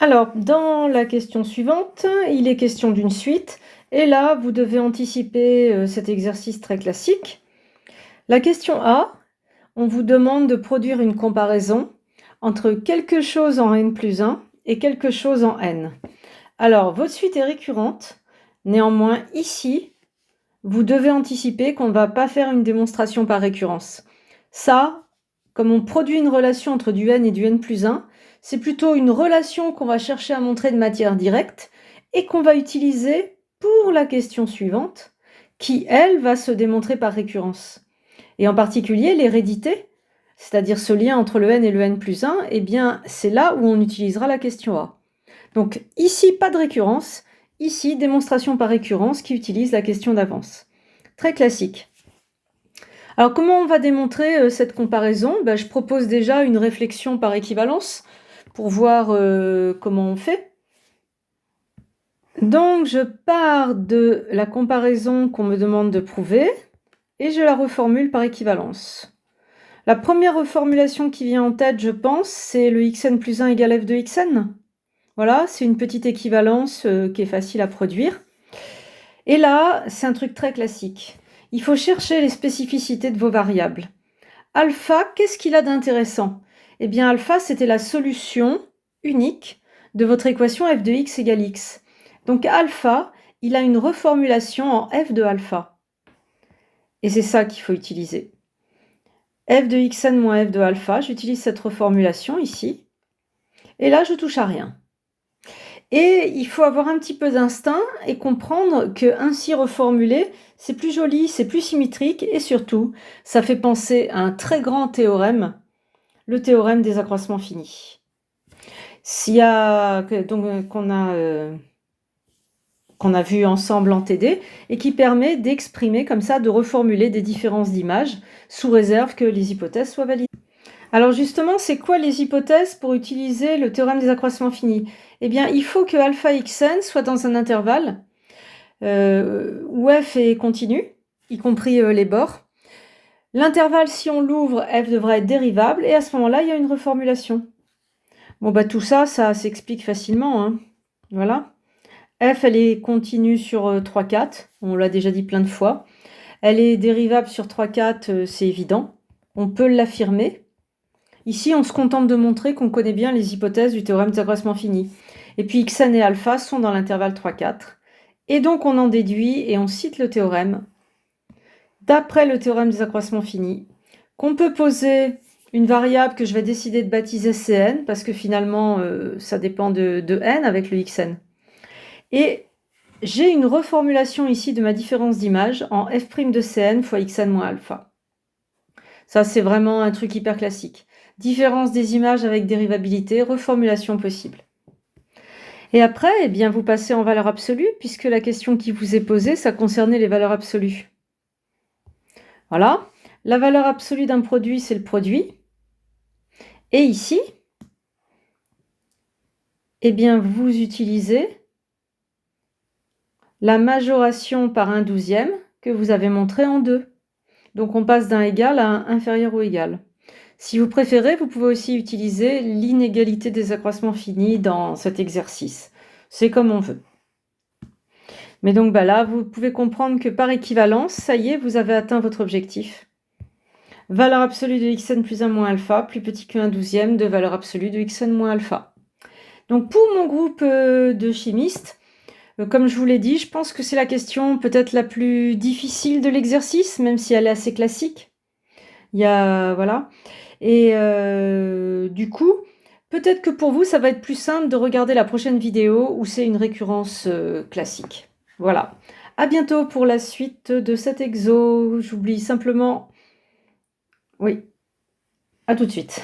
Alors, dans la question suivante, il est question d'une suite. Et là, vous devez anticiper cet exercice très classique. La question A, on vous demande de produire une comparaison entre quelque chose en n plus 1 et quelque chose en n. Alors, votre suite est récurrente. Néanmoins, ici, vous devez anticiper qu'on ne va pas faire une démonstration par récurrence. Ça, comme on produit une relation entre du n et du n plus 1, c'est plutôt une relation qu'on va chercher à montrer de matière directe et qu'on va utiliser pour la question suivante, qui, elle, va se démontrer par récurrence. Et en particulier, l'hérédité, c'est-à-dire ce lien entre le n et le n plus 1, eh bien, c'est là où on utilisera la question A. Donc ici, pas de récurrence. Ici, démonstration par récurrence qui utilise la question d'avance. Très classique. Alors comment on va démontrer cette comparaison? Je propose déjà une réflexion par équivalence pour voir comment on fait. Donc je pars de la comparaison qu'on me demande de prouver et je la reformule par équivalence. La première reformulation qui vient en tête, je pense, c'est le xn plus 1 égale f de xn. Voilà, c'est une petite équivalence qui est facile à produire. Et là, c'est un truc très classique. Il faut chercher les spécificités de vos variables. Alpha, qu'est-ce qu'il a d'intéressant? Eh bien, alpha, c'était la solution unique de votre équation f de x égale x. Donc alpha, il a une reformulation en f de alpha. Et c'est ça qu'il faut utiliser. F de xn moins f de alpha, j'utilise cette reformulation ici. Et là, je touche à rien. Et il faut avoir un petit peu d'instinct et comprendre que ainsi reformulé, c'est plus joli, c'est plus symétrique et surtout, ça fait penser à un très grand théorème, le théorème des accroissements finis. Qu'on a vu ensemble en TD et qui permet d'exprimer comme ça, de reformuler des différences d'images sous réserve que les hypothèses soient validées. Alors justement, c'est quoi les hypothèses pour utiliser le théorème des accroissements finis? Eh bien, il faut que alpha xn soit dans un intervalle où f est continu, y compris les bords. L'intervalle, si on l'ouvre, f devrait être dérivable, et à ce moment-là, il y a une reformulation. Bon, tout ça, ça s'explique facilement, hein. Voilà. F, elle est continue sur 3, 4, on l'a déjà dit plein de fois. Elle est dérivable sur 3, 4, c'est évident. On peut l'affirmer. Ici, on se contente de montrer qu'on connaît bien les hypothèses du théorème des accroissements finis. Et puis xn et alpha sont dans l'intervalle 3, 4. Et donc, on en déduit et on cite le théorème, d'après le théorème des accroissements finis, qu'on peut poser une variable que je vais décider de baptiser Cn, parce que finalement, ça dépend de n avec le xn. Et j'ai une reformulation ici de ma différence d'image en f' de Cn fois xn moins alpha. Ça, c'est vraiment un truc hyper classique. Différence des images avec dérivabilité, reformulation possible. Et après, eh bien, vous passez en valeur absolue, puisque la question qui vous est posée, ça concernait les valeurs absolues. Voilà. La valeur absolue d'un produit, c'est le produit. Et ici, eh bien, vous utilisez la majoration par 1/12 que vous avez montré en 2. Donc, on passe d'un égal à un inférieur ou égal. Si vous préférez, vous pouvez aussi utiliser l'inégalité des accroissements finis dans cet exercice. C'est comme on veut. Mais donc là, vous pouvez comprendre que par équivalence, ça y est, vous avez atteint votre objectif. Valeur absolue de xn plus 1 moins alpha, plus petit que 1/12 de valeur absolue de xn moins alpha. Donc pour mon groupe de chimistes, comme je vous l'ai dit, je pense que c'est la question peut-être la plus difficile de l'exercice, même si elle est assez classique. Voilà. Et du coup, peut-être que pour vous, ça va être plus simple de regarder la prochaine vidéo où c'est une récurrence classique. Voilà. À bientôt pour la suite de cet exo. J'oublie simplement... Oui. À tout de suite.